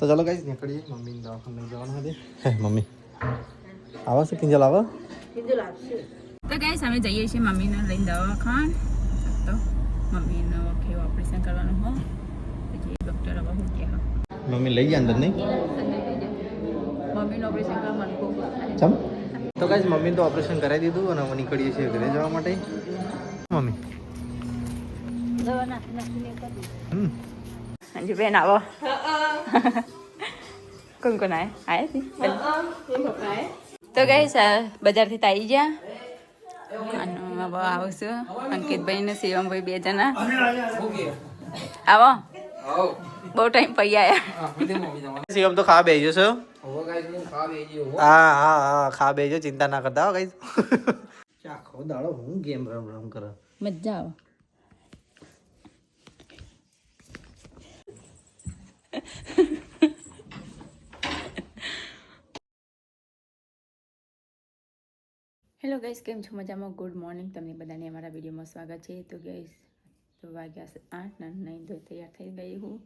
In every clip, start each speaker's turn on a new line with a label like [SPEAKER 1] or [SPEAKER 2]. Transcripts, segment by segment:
[SPEAKER 1] તો ચાલો ગાઈસ નીકળીએ. મમ્મીને દવાખાને લઈ જવાનું હતી. હે મમ્મી આવા છે કિંજલ આવા
[SPEAKER 2] તો ગાઈસ અમે જઈએ છીએ મમ્મીને લઈને દવાખાને. તો મમ્મીનું કેવું ઓપરેશન કરવાનું હોય પછી ડૉક્ટર હવે શું કહે
[SPEAKER 1] મમ્મી લઈ ગયા અંદર નહીં
[SPEAKER 2] મમ્મીનું ઓપરેશન કરવા મને બહુ
[SPEAKER 1] ચમ તો ગાઈસ મમ્મી તો ઓપરેશન કરાવી દીધું અને હવે નીકળીએ છીએ ઘરે જવા માટે. મમ્મી
[SPEAKER 2] હાજી બેન આવો કોણ કોણ આયા હતી તો ગાઈસ બજારથી આવી ગયા અને હવે આવું છું અંકિતભાઈ ને શિવમભાઈ 2 જણા આવો બહુ ટાઈમ પડી આવ્યા.
[SPEAKER 1] શિવમ તો ખા બેસી જશો. હા હા હા ખા બેસજો ચિંતા ના કરતા હો ગાઈસ. આખો દાડો હું ગેમ રમ કરે
[SPEAKER 2] મજા આવે. હેલો ગાઈસ કેમ છો મજામાં? ગુડ મોર્નિંગ તમને બધાને અમારા વિડીયોમાં સ્વાગત છે. તો ગાઈસ તો વાગ્યા 8 ને નહીં ધોઈ તૈયાર થઈ ગઈ હું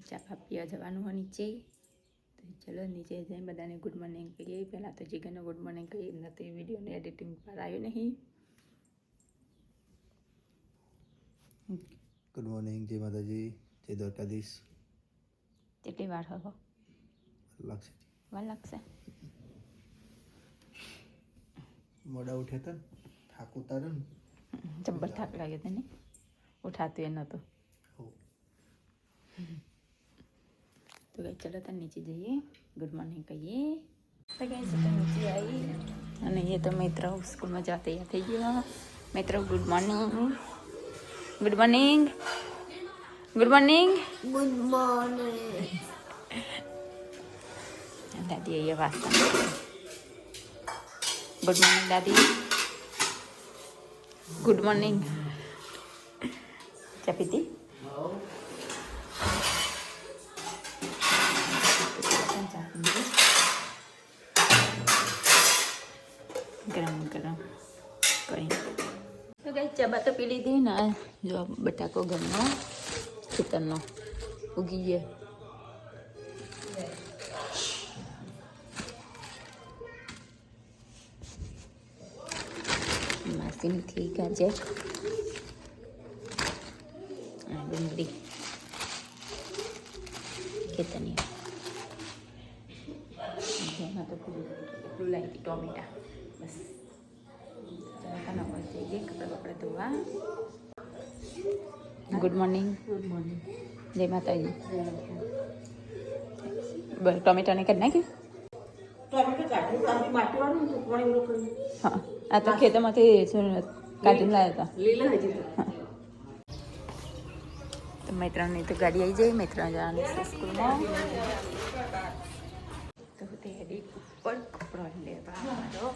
[SPEAKER 2] ચા પીવા જવાનું હોય નીચે. તો ચલો નીચે જઈને બધાને ગુડ મોર્નિંગ કહીએ. પહેલાં તો જીગરને ગુડ મોર્નિંગ કહીએ એમને તો વિડીયોને એડિટિંગ પર આવ્યું નહીં.
[SPEAKER 1] ગુડ મોર્નિંગ જય માતાજી જય દ્વારકાધીશ.
[SPEAKER 2] કેટલી વાર હો
[SPEAKER 1] લાગશે
[SPEAKER 2] વાર લાગશે
[SPEAKER 1] મોડા ઉઠ્યા હતા થાક ઉતાર્યો ને
[SPEAKER 2] જબ્બર થાક લાગ્યો તને ઉઠાતું એ નહોતું. તો ગઈ ચલો તાર નીચે જઈએ ગુડ મોર્નિંગ કહીએ. તો ગઈ તો નીચે આવી અને એ તો મિત્ર સ્કૂલમાં જવા તૈયાર થઈ ગયો. મિત્ર good morning good morning good morning good morning. દાદી અહીંયા વાસતા ગુડ મોર્નિંગ દાદી ગુડ મોર્નિંગ. ચા પીતી ગરમ ગરમ કઈ તો કઈ ચા તો પી લીધી ને જો બટાકો ઘરનો ખેતરનો ઉગી ગયો. માસીની ગાજર ડુંગળી ખેતરની એમાં તો એટલું લાગી ટોમેટા બસ ચણાકાના ઉપર જઈએ કપડાં બપડા ધોવા. ગુડ મોર્નિંગ જય માતાજી. બસ ટોમેટાને કરી નાખ્યું. હા આ તો ખેતરમાંથી કાઢીને લાવ્યા હતા. તો મૈત્રણની તો ગાડી આવી જાય. મૈત્રણ જવાનું છે સ્કૂલમાં. તો તે હેડી ઉપર કપડો લેવા મારો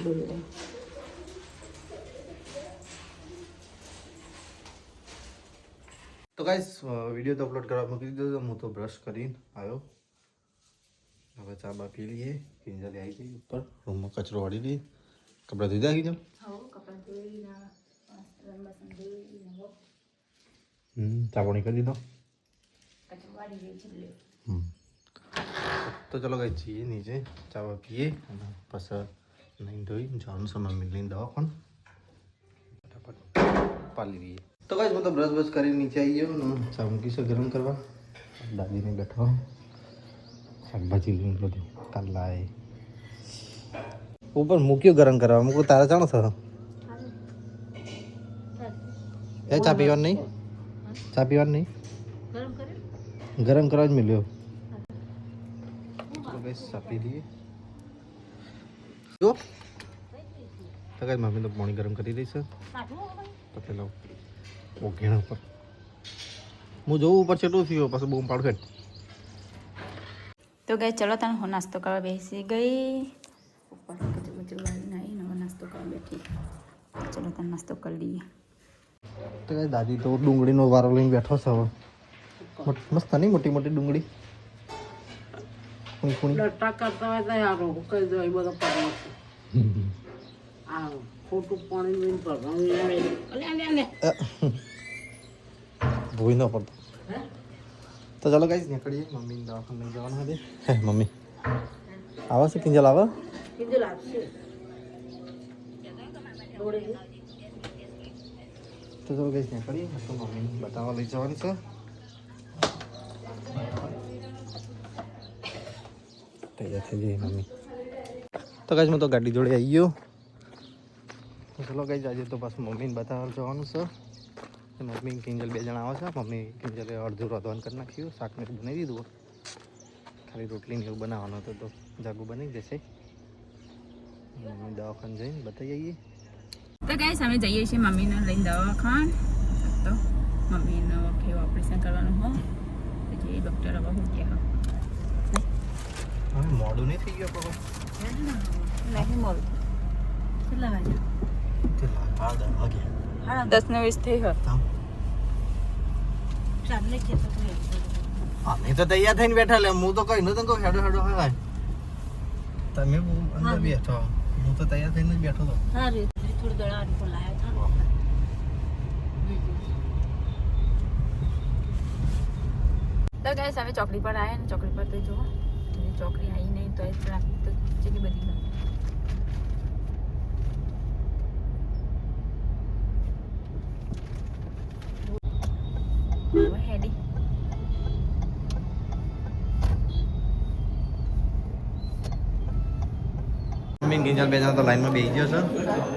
[SPEAKER 2] બોલો.
[SPEAKER 1] તો ગાઈસ વિડીયો તો અપલોડ કરવા મૂકી દીધો. હું તો બ્રશ કરીને આવ્યો. હવે ચા બા પી લઈએ. કિંજલી આવી ગઈ ઉપર રૂમમાં કચરો વાળી લઈએ. કપડાં ધોઈ નાખી જાઓ. ચા પાણી કરી દીધો. તો ચલો ગઈ જઈએ નીચે ચા બા પીએ અને પછી નહીં ધોઈ જવાનું છે મમ્મી લઈને દવાખાને ફટાફટ પાલી દઈએ. તો ગાઈસ હું તો બ્રશ બ્રશ કરીને નીચે આવી ગયો ને ચા મૂકી છે ગરમ કરવા. દાદીને બેઠો શાકભાજી લઈને બધું કાલ લાવે ઉપર મૂક્યું ગરમ કરવા. મૂકું તારા જાણો છો એ ચા પીવાનું નહીં? ચા પીવાનું નહીં ગરમ કરવા જ મળ્યો. ચા પી લઈએ. જો તો કઈ મમ્મી તો પાણી ગરમ કરી દઈશ તો પેલો ઓઘેણા ઉપર હું જોઉં ઉપર છેટું થયું પછી બહુ પાડું ફેટ.
[SPEAKER 2] તો ગઈ ચલો તને હું નાસ્તો કરવા બેસી ગઈ ઉપર કચું વાળીને આવીને હવે નાસ્તો કરવા બેઠી. ચલો તને નાસ્તો કરી લઈએ.
[SPEAKER 1] તો કઈ દાદી તો ડુંગળીનો વારો લઈને બેઠો છે હવે. મસ્ત નહીં મોટી મોટી ડુંગળી
[SPEAKER 3] લટ્ટા કરતા હોય તો યાર કઈ દો એ બધો પડે આ ખોટું પાણી લઈને ભરવાનું
[SPEAKER 1] ભૂઈ ન પડતો તો તો ચાલો ગાઈસ નીકળીએ. મમ્મી દવાખાને લઈ જવાના હતી. હે મમ્મી આવા છે કિંજલ આવા
[SPEAKER 3] કીધું લાગશે
[SPEAKER 1] તો ચાલો ગાઈસ નીકળીએ. તો મમ્મી બતાવવા લઈ જવાની છે. તૈયાર થઈ જઈએ મમ્મી. તો ગાઈસ હું તો ગાડી જોડે આવી ગયો. તો ચલો ગાઈસ આજે તો પાછું મમ્મીને બતાવવા જવાનું છે. મમ્મી કિંજલ 2 જણા આવે છે. મમ્મી કિંજલે અડધું રોધવાનું કરી નાખ્યું. શાક ને બનાવી દીધું. ખાલી રોટલી ને એવું બનાવવાનું હતું તો જાગુ બની જશે. મમ્મી દવાખાને જઈને બતાવી આવીએ.
[SPEAKER 2] તો ગાઈસ અમે જઈએ છીએ મમ્મીને લઈને દવાખાને. તો મમ્મીનું કેવું ઓપરેશન કરવાનું હોય તો જે ડૉક્ટર હવે હું ગયા
[SPEAKER 1] હવે મોડું નહીં થઈ ગયું આપણું.
[SPEAKER 2] નહીં મોડું કેટલા વાગ્યા?
[SPEAKER 1] કેટલા 10 વાગ્યા.
[SPEAKER 2] 10:20 થઈ હતા.
[SPEAKER 1] અમે તો તૈયાર થઈને બેઠા લે. હું તો કઈ નતો કહું હેડો હેડો હોય. તમે અંદર બેઠો. હું તો તૈયાર થઈને જ બેઠો હતો.
[SPEAKER 3] થોડી દળાની બોલાયા
[SPEAKER 2] તો ગાઈસ અમે ચોકડી પર આવ્યા ને ચોકડી પર તો જુઓ ચોકડી આવી નહીં તો ટ્રાફિક તો કેટલી બધી હોય. હેડી
[SPEAKER 1] મમ્મી કિંજલ 2 જણા તો લાઈનમાં બેસી ગયો છે.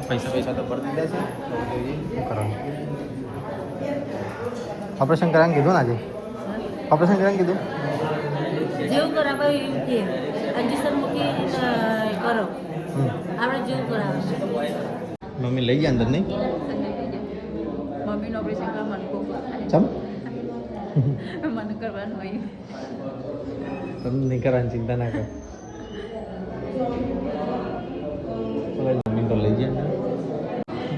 [SPEAKER 1] પૈસા તો ભરી દીધા છે. શું કરવાનું? ઓપરેશન કરવાનું કીધું ને આજે? ઓપરેશન કરવાનું કીધું?
[SPEAKER 3] જેવું કરાવે એવું કે ઇન્જેક્શન મૂકી કરો આપણે જેવું કરાવે
[SPEAKER 1] મમ્મી લઈ ગયા અંદર નહીં?
[SPEAKER 2] મમ્મીનું ઓપરેશન કરવા મને બહુ
[SPEAKER 1] ચમ
[SPEAKER 2] મને કરવાનું હોય.
[SPEAKER 1] તમે નહીં કરવાની ચિંતા ના કર. મમ્મી તો લઈ ગયા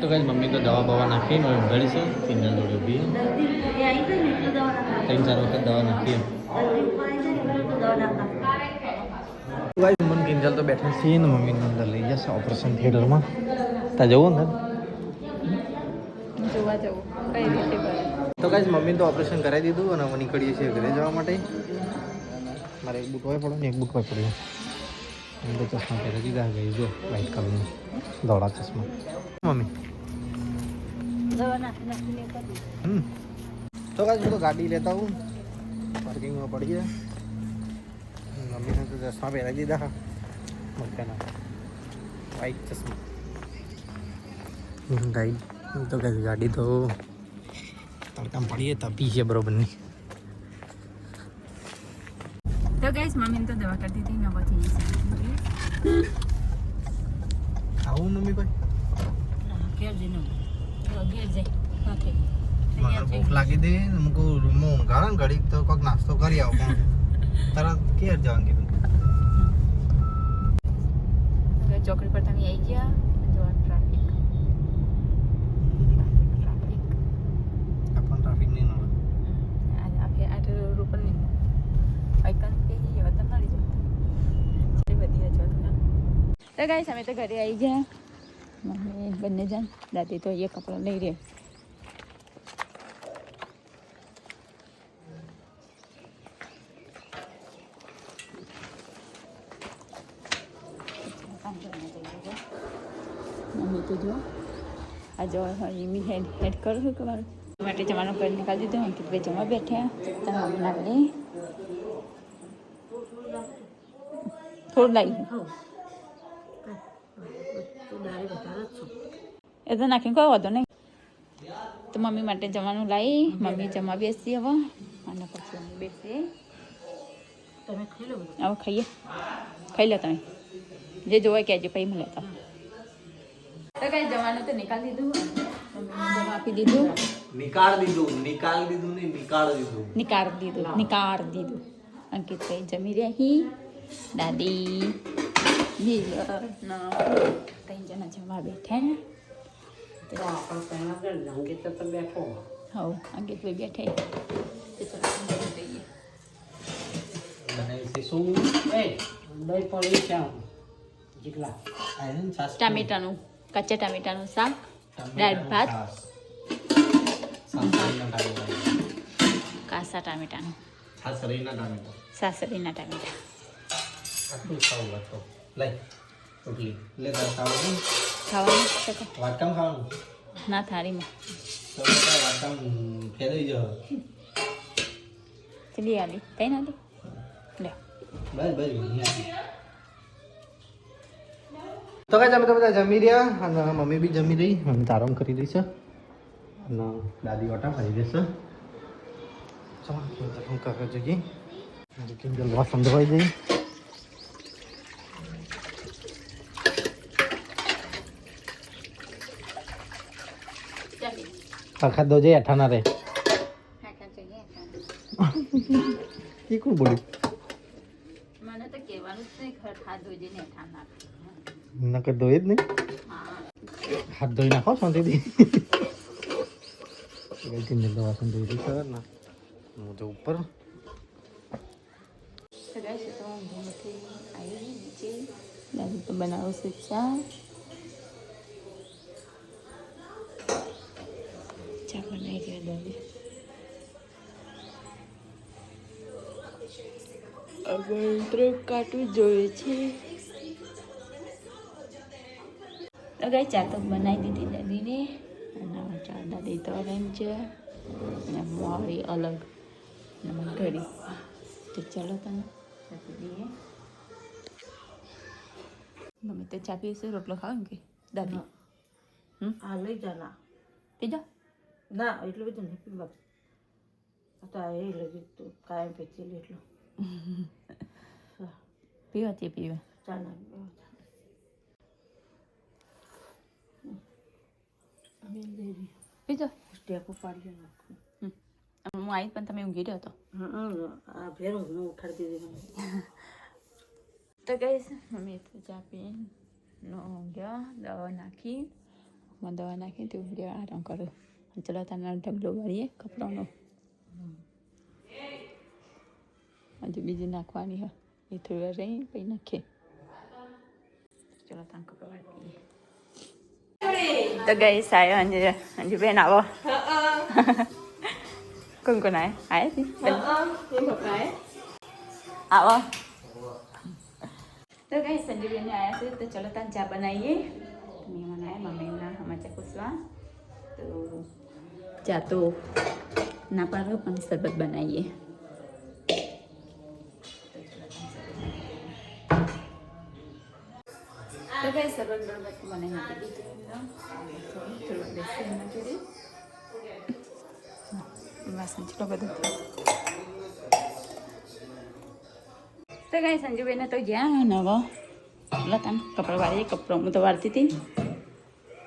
[SPEAKER 1] તો કઈ મમ્મી તો દવા બવા નાખી ઘડી છે. કિંજલ જોડે બી 3-4 વખત દવા નાખી. મને કિંજલ તો બેઠા છીએ ને મમ્મીને અંદર લઈ જશે ઓપરેશન થિયેટરમાં. ત્યાં જવું ને
[SPEAKER 2] જોવા જવું કઈ રીતે કરે.
[SPEAKER 1] તો ગાઈસ મમ્મી તો ઓપરેશન કરાવી દીધું અને હવે નીકળીએ છીએ ઘરે જવા માટે. મારે એક બુટ હોય પડ્યો ને એક બુટ હોય પડ્યો. એમ તો ચશ્મા પહેરી દીધા ગઈ જો વ્હાઈટ કલરનું ધોળા ચશ્મા. મમ્મી તો ગાઈસ હું તો ગાડી લેતા આવું. પાર્કિંગમાં પડીએ. મમ્મીને તો ચશ્મા પહેરાવી દીધા હા મક્કાના વ્હાઈટ ચશ્મા. તો ગાઈસ ગાડી તો તડકામાં પડીએ તપી છે બરોબર નહીં.
[SPEAKER 2] તો ગાઈસ મમ્મીને તો દવા કરી દીધી નવો થઈ
[SPEAKER 1] આવું મમ્મી કોઈ
[SPEAKER 3] ઘેર જઈને ઘેર જાય
[SPEAKER 1] મને ભૂખ લાગી દે મૂકું રૂમમાં ઊંઘાડે ને ઘડીક તો કોઈક નાસ્તો કરી આવો પણ તરત ઘેર જવાનું કીધું.
[SPEAKER 2] ચોકડી પર તમે આવી ગયા જો ટ્રાફિક
[SPEAKER 1] આપણ ટ્રાફિક નહીં નડે.
[SPEAKER 2] આ રૂપર નહીં આઈકન પે વતન મળી જાય બધી છે. તો ગાઈસ અમે તો ઘરે આવી ગયા. મમ્મી બંને જણ દાદી તો એ કપડાં લઈ રહ્યા. મમ્મી તો જો આ જો મી હેડ કરો છો કે મારું માટે જવાનું કરી નીકાળી દીધું. અંકિત ભાઈ જમવા બેઠ્યા. મમ્મી લાવી થોડું લાવી એ તો નાખીને કોઈ વાંધો નહીં. તો મમ્મી માટે જમવાનું લાવી. મમ્મી જમવા બેસી હવે અને પછી અમે બેસીએ.
[SPEAKER 3] તમે ખાઈ લો
[SPEAKER 2] હવે ખાઈએ ખાઈ લો તમે જે જોવાય કહેજો પછી મળે તો કઈ જવાનું તો નીકાળી દીધું. મમ્મીને જમવા આપી દીધું.
[SPEAKER 1] નિકાળ દીધું નહીં નિકાળ દીધું.
[SPEAKER 2] અંકિતભાઈ જમી રહી. દાદી ત્રણ જણા જમવા બેઠા.
[SPEAKER 3] બેઠો
[SPEAKER 2] હવ અંકિતભાઈ બેઠા.
[SPEAKER 3] દહીં પડી છે જેટલા
[SPEAKER 2] ટામેટાનું કચ્ચા ટામેટાનું શાક, દાળ ભાત, કાસા ટામેટાનું
[SPEAKER 1] સાસરીના ટામેટા
[SPEAKER 2] સાસરીના ટામેટા.
[SPEAKER 1] આટલું ખાવું વાતો લઈ રોટલી લે તારે ખાવાનું
[SPEAKER 2] ખાવાનું છે કે?
[SPEAKER 1] વાટકામ ખાવાનું
[SPEAKER 2] ના થાળીમાં.
[SPEAKER 1] તો વાટકામ ફેરવી જવા
[SPEAKER 2] ચલી આલી કઈ ના લે
[SPEAKER 1] બસ તો કાંઈ અમે તો બધા જમી રહ્યા અને મમ્મી બી જમી રહી મમ્મી તો આરામ કરી રહી છે અને દાદી ઓટા કરી દેશે ચાલો હું કાકા જઈએ કિંજલ વાસણ ધોવાઈ જઈ આખા દો જઈ અઠાના રે એ કોણ બોલ્યું
[SPEAKER 2] મને તો કહેવાનું જ નહીં ખાધો જઈને ઠાના
[SPEAKER 1] નકર ધોઈ જ નહીં હાથ ધોઈ નાખો શાંતિથી કિંજલ તો વાસણ ધોઈ રહી છે ને હું તો ઉપર
[SPEAKER 2] દાદી તો બનાવું છે ચા બનાવી રહ્યા દાદી હવે કાટવું જોઈએ છે ગાય ચા તો બનાવી દીધી દાદીને અને ચા દાદી તો ઓરેન્જ અને મોરી અલગ અને ઘડી તો ચાલો તમે દઈએ ગમે તે ચા પીશે રોટલો ખાવ ને કે દાદી
[SPEAKER 3] આ લઈ જાના
[SPEAKER 2] પીધો
[SPEAKER 3] ના એટલું બધું નહીં પીવા તો એ લગી તો કાયમ પીતી એટલું
[SPEAKER 2] પીવા તે પીવા
[SPEAKER 3] ચા ના પીવા
[SPEAKER 2] પીધો
[SPEAKER 3] સ્ટેપ ઉપાડી નાખું
[SPEAKER 2] હું આવી પણ તમે ઊંઘી રહ્યો હતો
[SPEAKER 3] આ ફેર હું ઉઠાડી દીધી
[SPEAKER 2] તો ગઈશ મમ્મી તો ચા પીને ઊંઘ્યા દવા નાખી દવા નાખી તે ઊંઘ્યા આરામ કરો ચલો તને ઢગલો વાળીએ કપડાનો હજુ બીજી નાખવાની હોય એ થોડી રહી પછી નાખીએ ચલો તને કપડા વાળી તો ગઈ સાયો અંજુ બેન આવો કોણ કોણ આયા હતી આવો તો ગઈ સંજુબેન આયા છે તો ચલો તને ચા બનાવીએ મહેમાન આયા મમ્મીના સમાચાર પૂછવા તો ચા તો ના પાડો પણ શરબત બનાવીએ તો કઈ શરબત બરબત બનાવી નાખી દીધું થોડું બેસી એમાં જોડે વાસણ ચલો બધું તો કઈ સંજુબેને તો જ્યાં નવો લતા કપડાં વાળીએ કપડો હું તો વાળતી હતી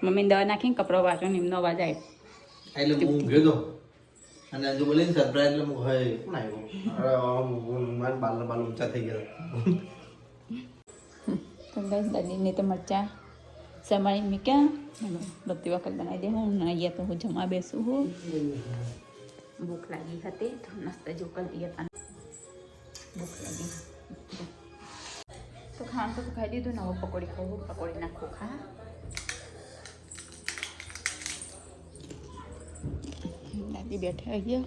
[SPEAKER 2] મમ્મીને દવા નાખીને કપડો વાળ્યો ને એમનો અવાજ આવ્યો
[SPEAKER 1] એટલે હું ગયો તો અને અંજુ બોલીને સરપ્રાઈઝ એટલે હું હોય કોણ આવ્યો મારા બાલ ઊંચા થઈ ગયા
[SPEAKER 2] તો બસ દાદીને તો મરચાં સમારી મૂક્યા બધી વખત બનાવી દે હું અહીંયા તો હું જમવા બેસું હું ભૂખ લાગી હતી તો નાસ્તા જો કરી દઈએ તને ભૂખ લાગી તો ખાવાનું તો ખાઈ દીધું ને હવે પકોડી ખાવું પકોડી નાખું ખા દાદી બેઠા અહીંયા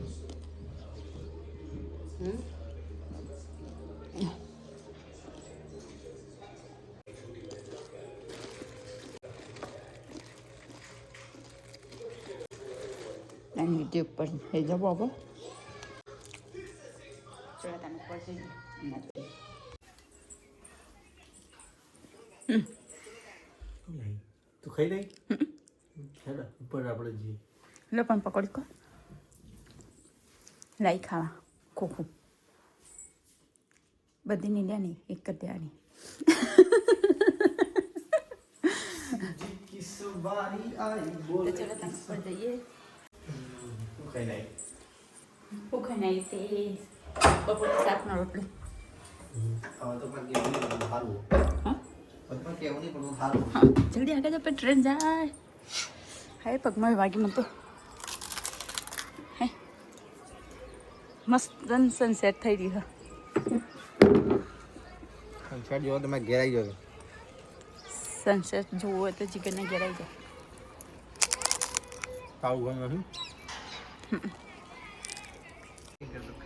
[SPEAKER 2] YouTube પર થઈ જાવ બાબા ચલો તને પછી
[SPEAKER 1] તું ખાઈ રહી ઉપર આપણે જઈએ
[SPEAKER 2] લો પણ પકોડી કો લાઈ ખાવા ખોખું બધી ની લેની એક જ દેવાની તો ચલો તને ઉપર જઈએ ભૂખ નહીં તે બપોર શાકનો રોટલો જલ્દી આગળ જપે ટ્રેન જાય હાય પગમાં વાગી મને તો હે મસ્ત સનસેટ થઈ રહ્યું
[SPEAKER 1] સનસેટ જોવો તમે ઘેરાઈ જાવ
[SPEAKER 2] સનસેટ જોવું હોય તો ચિકનને ઘેરાઈ જાય
[SPEAKER 1] ખાવું ગમે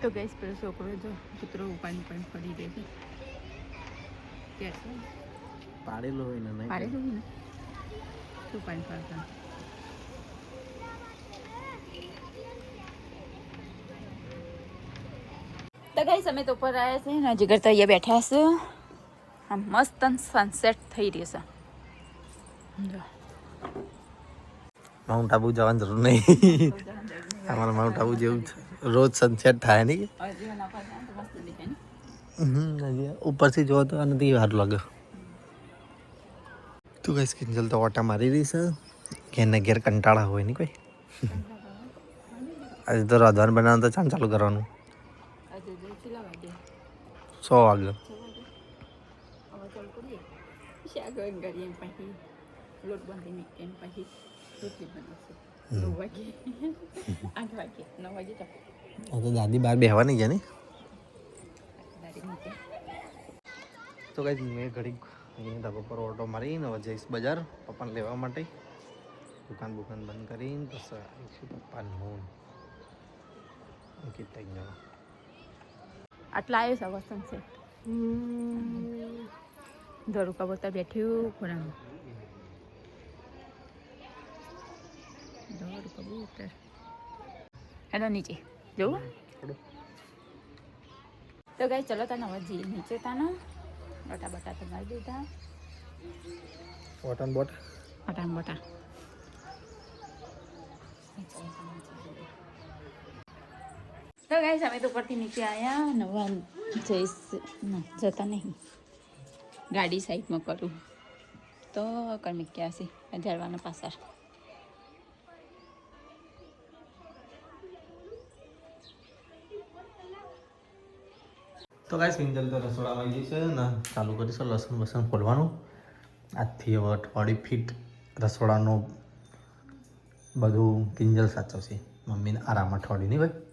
[SPEAKER 2] તો ગેસ પેલો છોકરો જો કૂતરો ઉપાડી પણ ફરી દે છે ક્યાં છે
[SPEAKER 1] પાડેલો હોય ને નહીં
[SPEAKER 2] પાડે છે ને શું પાણી પાડતા તો ગાઈસ અમે તો ઉપર આવ્યા છે ને હજી કરતા અહીંયા બેઠા છે આમ મસ્ત સનસેટ થઈ રહ્યો છે જો
[SPEAKER 1] માઉન્ટ આબુ જવાની જરૂર નહીં અમારા માઉન્ટ આબુ જેવું છે રોજ સનસેટ થાય નહીં ઉપરથી જોવો તો નથી સારું લાગે તું કઈ કિંજલ તો ઓટા મારી રહી છે ઘેર ને ઘેર કંટાળા હોય નહીં કોઈ આજે તો રાંધવાનું બનાવવાનું તો ચાલુ કરવાનું 100 વાગે
[SPEAKER 2] શાક કરીએ પછી લોટ બાંધીને એમ પછી રોટલી બનાવશે 9 વાગે 8 વાગે 9 વાગે
[SPEAKER 1] તો દાદી બહાર બેહવાની છે ને તો કઈ મેં ઘડી અહીંયા ધાબા પર ઓટો મારીને હવે જઈશ બજાર પપ્પાને લેવા માટે દુકાન બંધ કરીને પછી આવીશું પપ્પાનું અંકિત થઈ જવા
[SPEAKER 2] આટલા આવ્યો છે વસંત છે ધોરું કબૂતર બેઠ્યું ખોરામાં ધોરું કબૂતર હેલો નીચે જોવું તો ગાઈ ચલો તાનો હવે જી નીચે તાનો બટા બટા તો મારી દીધા
[SPEAKER 1] બોટા
[SPEAKER 2] બટા તો ગાઈસ અમે તો ઉપરથી નીચે આવ્યા નવા જઈશ ના જતા નહીં ગાડી સાઈડમાં કરું તો કર્મિક ક્યાં છે ઝાડવાના પાછળ
[SPEAKER 1] તો ગાઈસ કિંજલ તો રસોડામાં આવી છે ને ચાલુ કરીશું લસણ ફોલવાનું આજથી હવે 28 ફીટ રસોડાનું બધું કિંજલ સાચવશે મમ્મીને આરામ અઠવાડિયું નહીં ભાઈ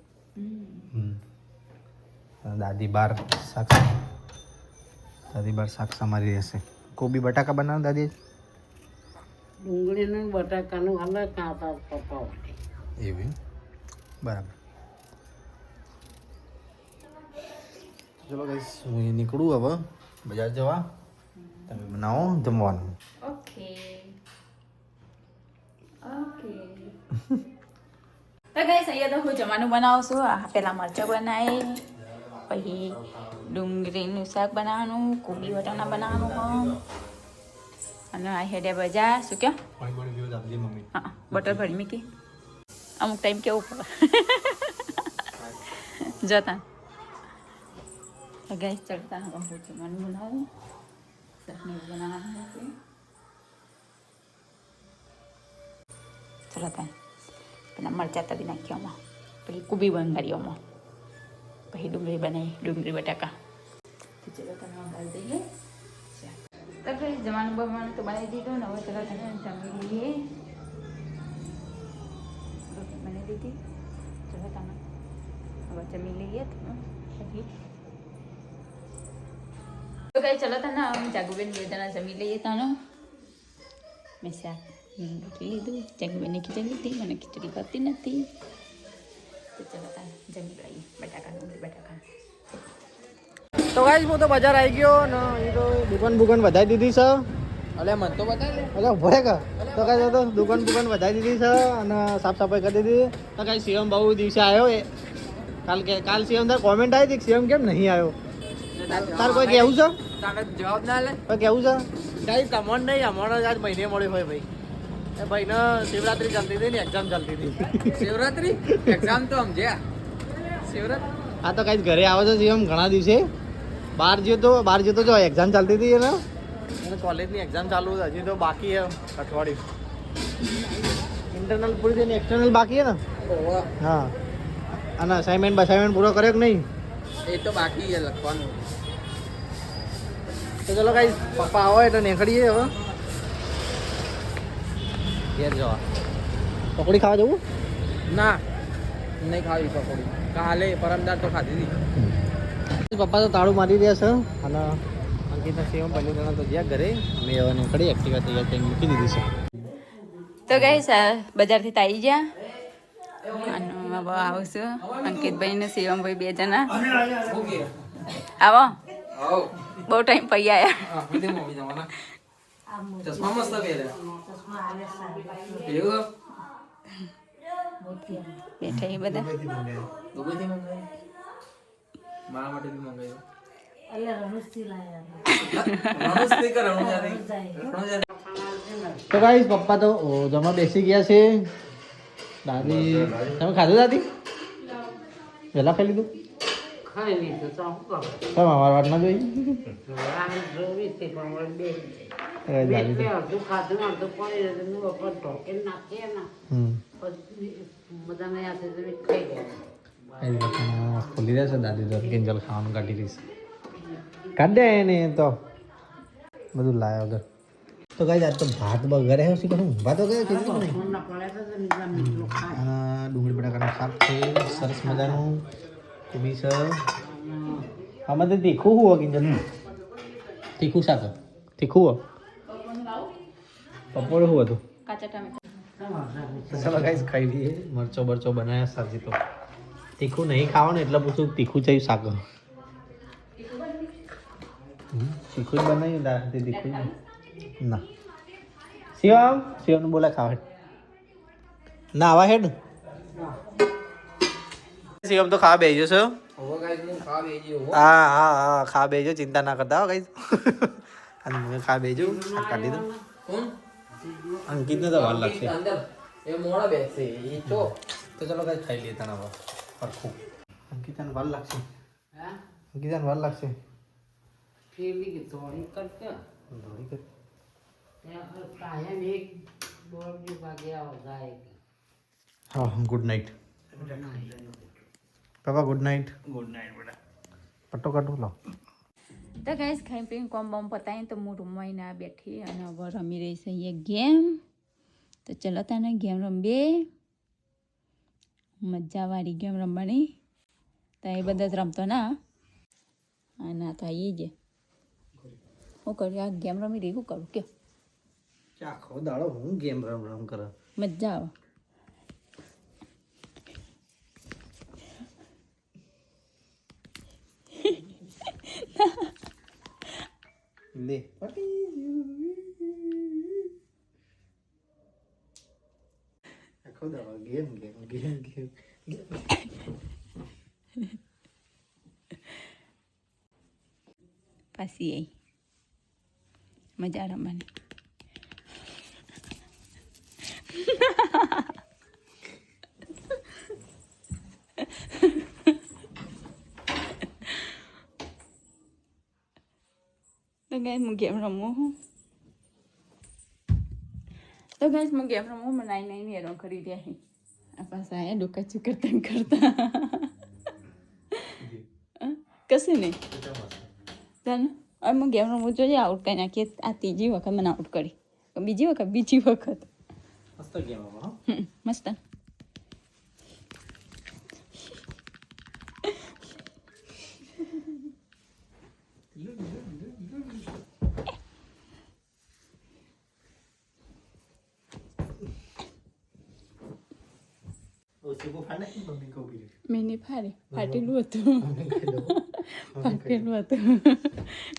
[SPEAKER 1] દાદી બાર શાક સમારી રહેશે કોબી બટાકા બનાવ દાદી
[SPEAKER 3] ડુંગળીનું બટાકાનું અલગ કાંતા પપ્પા
[SPEAKER 1] એવી બરાબર ચલો ગાઈસ હું નીકળું હવે બજાર જવા તમે બનાવો જમવાનું
[SPEAKER 2] ઓકે તો ગાઈસ અહીંયા તો હું જમવાનું બનાવું છું આ પેલા મરચાં બનાવી પછી ડુંગળીનું શાક બનાવવાનું કોબી વટાણા બનાવવાનું અને આ હેડે બજાર શું કહો હા બટર ભરી મૂકી અમુક ટાઈમ કેવું પડે જતા ગાઈસ ચડતા હવે હું જમવાનું બનાવું ચટણી બનાવવાનું છે ચલો ત્યાં પેલા મરચાં તળી નાખ્યામાં પછી કુબી બંગાળીઓમાં પછી ડુંગળી બનાવી ડુંગળી બટાકા તો ચલો તમે વગાડી દઈએ તો ભાઈ જમવાનું બમવાનું તો બનાવી દીધું ને હવે ચલો તમે જમી લઈએ રોટલી બનાવી દીધી ચલો તમે હવે જમી લઈએ પછી તો કઈ ચલો તને જાગુબેન બે જણા જમી લઈએ તાનો મેં શાક રોટલી લીધું જાગુબેનને ખીચડી લીધી મને ખીચડી ભાવતી નથી તો ચલો તાને જમી લઈએ બટાકા ડુંગળી બટાકા
[SPEAKER 1] તો ગાઈસ હું તો બજાર આવી ગયો ને એ તો દુકાન વધારી દીધી છે
[SPEAKER 4] અલે મન તો બતાવે
[SPEAKER 1] અલ્યા ભરે કા તો કાંઈ તો દુકાન વધારી દીધી છે અને સાફ સફાઈ કરી દીધી તો કાંઈ સીએમ બહુ દિવસે આવ્યો એ કાલ સીએમ તાર કોમેન્ટ આવી હતી સીએમ કેમ નહીં આવ્યો તાર કોઈ કેવું છે
[SPEAKER 4] તારે જવાબ ના લે
[SPEAKER 1] કોઈ કેવું છે
[SPEAKER 4] કઈ તમણ નહીં અમારો આજ મહિને મળ્યો હોય ભાઈ એ ભાઈને શિવરાત્રી ચાલતી હતી ને એક્ઝામ ચાલતી હતી શિવરાત્રી એક્ઝામ તો સમજ્યા શિવરાત્રી
[SPEAKER 1] આ તો કાંઈ ઘરે આવે છે સીએમ ઘણા દિવસે બહાર જતો જો એક્ઝામ ચાલતી હતી એને કોલેજની એક્ઝામ ચાલુ હજી તો બાકી છે અઠવાડિયું ઇન્ટરનલ પૂરી થઈને એક્સટર્નલ બાકી છે ને હા અને અસાઇનમેન્ટ પૂરો કર્યો કે નહીં
[SPEAKER 4] એ તો બાકી છે લખવાનું
[SPEAKER 1] તો ચલો કાંઈ પપ્પા આવો એટલે નીકળીએ હવે ઘેર જવા પકોડી ખાવા જવું
[SPEAKER 4] ના નહીં ખાવી પકોડી કાલે પરમદાર તો ખાધી હતી
[SPEAKER 1] પપ્પા તો તાળું મારી રહ્યા છે અને અંકિતના સેવમ પહેલી જણા તો જ્યાં ઘરે અમે હવે નીકળી એક્ટિવા તૈયાર કરીને મૂકી દીધી છે
[SPEAKER 2] તો ગાઈસ બજારથી તો આવી ગયા અને એમાં બહુ આવું છું અંકિતભાઈ ને શિવમભાઈ 2 જણા
[SPEAKER 4] ઓકે
[SPEAKER 2] આવો
[SPEAKER 4] આવો
[SPEAKER 2] બહુ ટાઈમ પૈ આયા
[SPEAKER 4] હા વિદે મમ્મી જવાના ચશ્મા મસ્ત પહેર્યા એવું
[SPEAKER 2] બેઠા એ બધા
[SPEAKER 4] દુબઈથી મંગાવ્યું મારા માટે બી મંગાવ્યું રણુજ કર રણુજ
[SPEAKER 1] તો ગાઈસ પપ્પા તો જમવા બેસી ગયા છે. દાદી તમે ખાધું દાદી વહેલા ખાઈ લીધું કેમ અમારી વાત ના જોઈ અરે દાદી ખોલી રહ્યા છે દાદી તો કિંજલ ખાવાનું કાઢી રહીશ કાઢ દે એને તો બધું લાયા વગર તો ગાઈસ આજ તો ભાત વગર હે શું કહું ભાત વગર કીધું નહીં ડુંગળી બટાકાનું શાક છે સરસ મજાનું કોબી છે આમાં તો તીખું હુઓ કિંજલ તીખું શાક તીખું હો પપોડે શું હતું
[SPEAKER 2] કાચા ટામેટા
[SPEAKER 1] તો ચાલો ગાઈસ ખાઈ લઈએ મરચો બરચો બનાવ્યા સાજી તો તીખું નહીં ખાવાનું એટલે પૂછું તીખું ચાયું શાક તીખું જ બનાવ્યું દાદી તીખું ના શિવમ બોલા ખાવા ના આવા હેડ શિવમ તો ખાવા બેસજો છો
[SPEAKER 4] ઓવો ગાઈસ હું ખા બેજી ઓવો
[SPEAKER 1] હા હા હા ખાવા બેસજો ચિંતા ના કરતા હો ગાઈસ અને મેં ખાવા બેસજો કાઢી દો
[SPEAKER 4] કોણ
[SPEAKER 1] અંકિતને તો વાર લાગશે
[SPEAKER 4] અંદર એ મોડા બેસે ઈ ચો
[SPEAKER 1] તો ચાલો ગાઈસ ખાઈ લઈએ તને હવે પરખું અંકિતાને વાર લાગશે અંકિતાને વાર લાગશે ધોળી કર હા ગુડ નાઇટ પાપા ગુડ નાઇટ બેટા પટ્ટો કાઢો લો
[SPEAKER 2] તો ગાઈસ ખાઈ પીને કોમ બોમ પતાવીને તો હું રૂમમાં ના બેઠી અને હવે રમી રહી છે એ ગેમ તો ચલો તને ગેમ રમીએ મજાવાળી ગેમ રમવાની તો એ બધા જ રમતો ના ના તો આવી જ હું કરું આ ગેમ રમી રહી શું કરું કે
[SPEAKER 1] આખો દાડો હું ગેમ રમ કરે
[SPEAKER 2] મજા આવે
[SPEAKER 1] લે આખો દાડો ગેમ
[SPEAKER 2] પાછી આવી મજા રમવાની તો ગાઈસ હું ગેમ રમું મને નાઈ હેરો કરી રહ્યા છે આ પાછા આયા ડોકા કરતા કશું નહીં તને હવે હું ગેમ રમવું જોઈએ આઉટ કરી નાખીએ આ ત્રીજી વખત મને આઉટ કરી બીજી વખત
[SPEAKER 1] મસ્ત ગેમ આમાં
[SPEAKER 2] મસ્ત મેને ફાટેલું હતું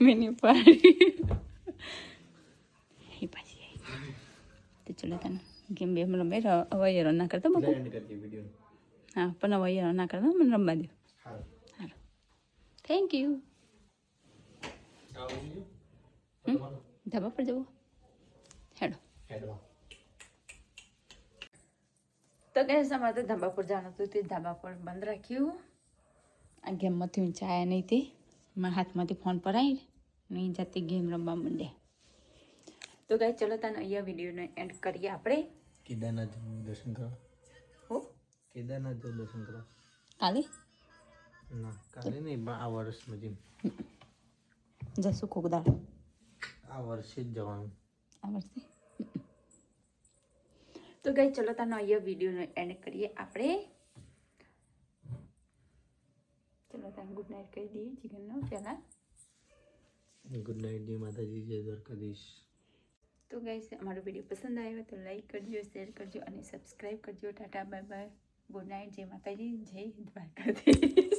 [SPEAKER 2] મેને ફાડી એ પાછી આવી તો ચલો તને ગેમ બેમ રમે હવે હેરો ના કરતા બપો હા પણ હવે હેરો ના કરતા મને રમવા દો સારું થેન્ક યુ ધાબા પર જવું હેડો તો ગેસ અમારે તો ધાબા પર જવાનું હતું તે ધાબા પર બંધ રાખ્યું આ ગેમમાંથી ઊંચાયા નહીં તે મારા હાથમાંથી ફોન પર આવી નહીં જાતે ગેમ રમવા માંડ્યા તો ગાય ચલો તને અહીંયા વિડીયોને એન્ડ કરીએ આપણે
[SPEAKER 1] કેદારનાથ દર્શન કરવા
[SPEAKER 2] હો
[SPEAKER 1] કેદારનાથ દર્શન કરવા
[SPEAKER 2] કાલે
[SPEAKER 1] ના કાલે નહીં પણ આ વર્ષમાં જેમ
[SPEAKER 2] જશું કોકદાર
[SPEAKER 1] આ વર્ષે જ જવાનું
[SPEAKER 2] આ વર્ષે તો ગાય ચલો તને અહીંયા વિડીયોને એન્ડ કરીએ આપણે ચલો તને ગુડ નાઇટ કહી દઈએ ચિકનનો પહેલાં
[SPEAKER 1] ગુડ નાઇટ જય માતાજી જય દ્વારકાધીશ
[SPEAKER 2] તો ગાઈસ અમારો વિડીયો પસંદ આવ્યો તો લાઈક કરજો શેર કરજો અને સબસ્ક્રાઈબ કરજો Tata bye bye good night, જય માતાજી, જય દ્વારકાથી.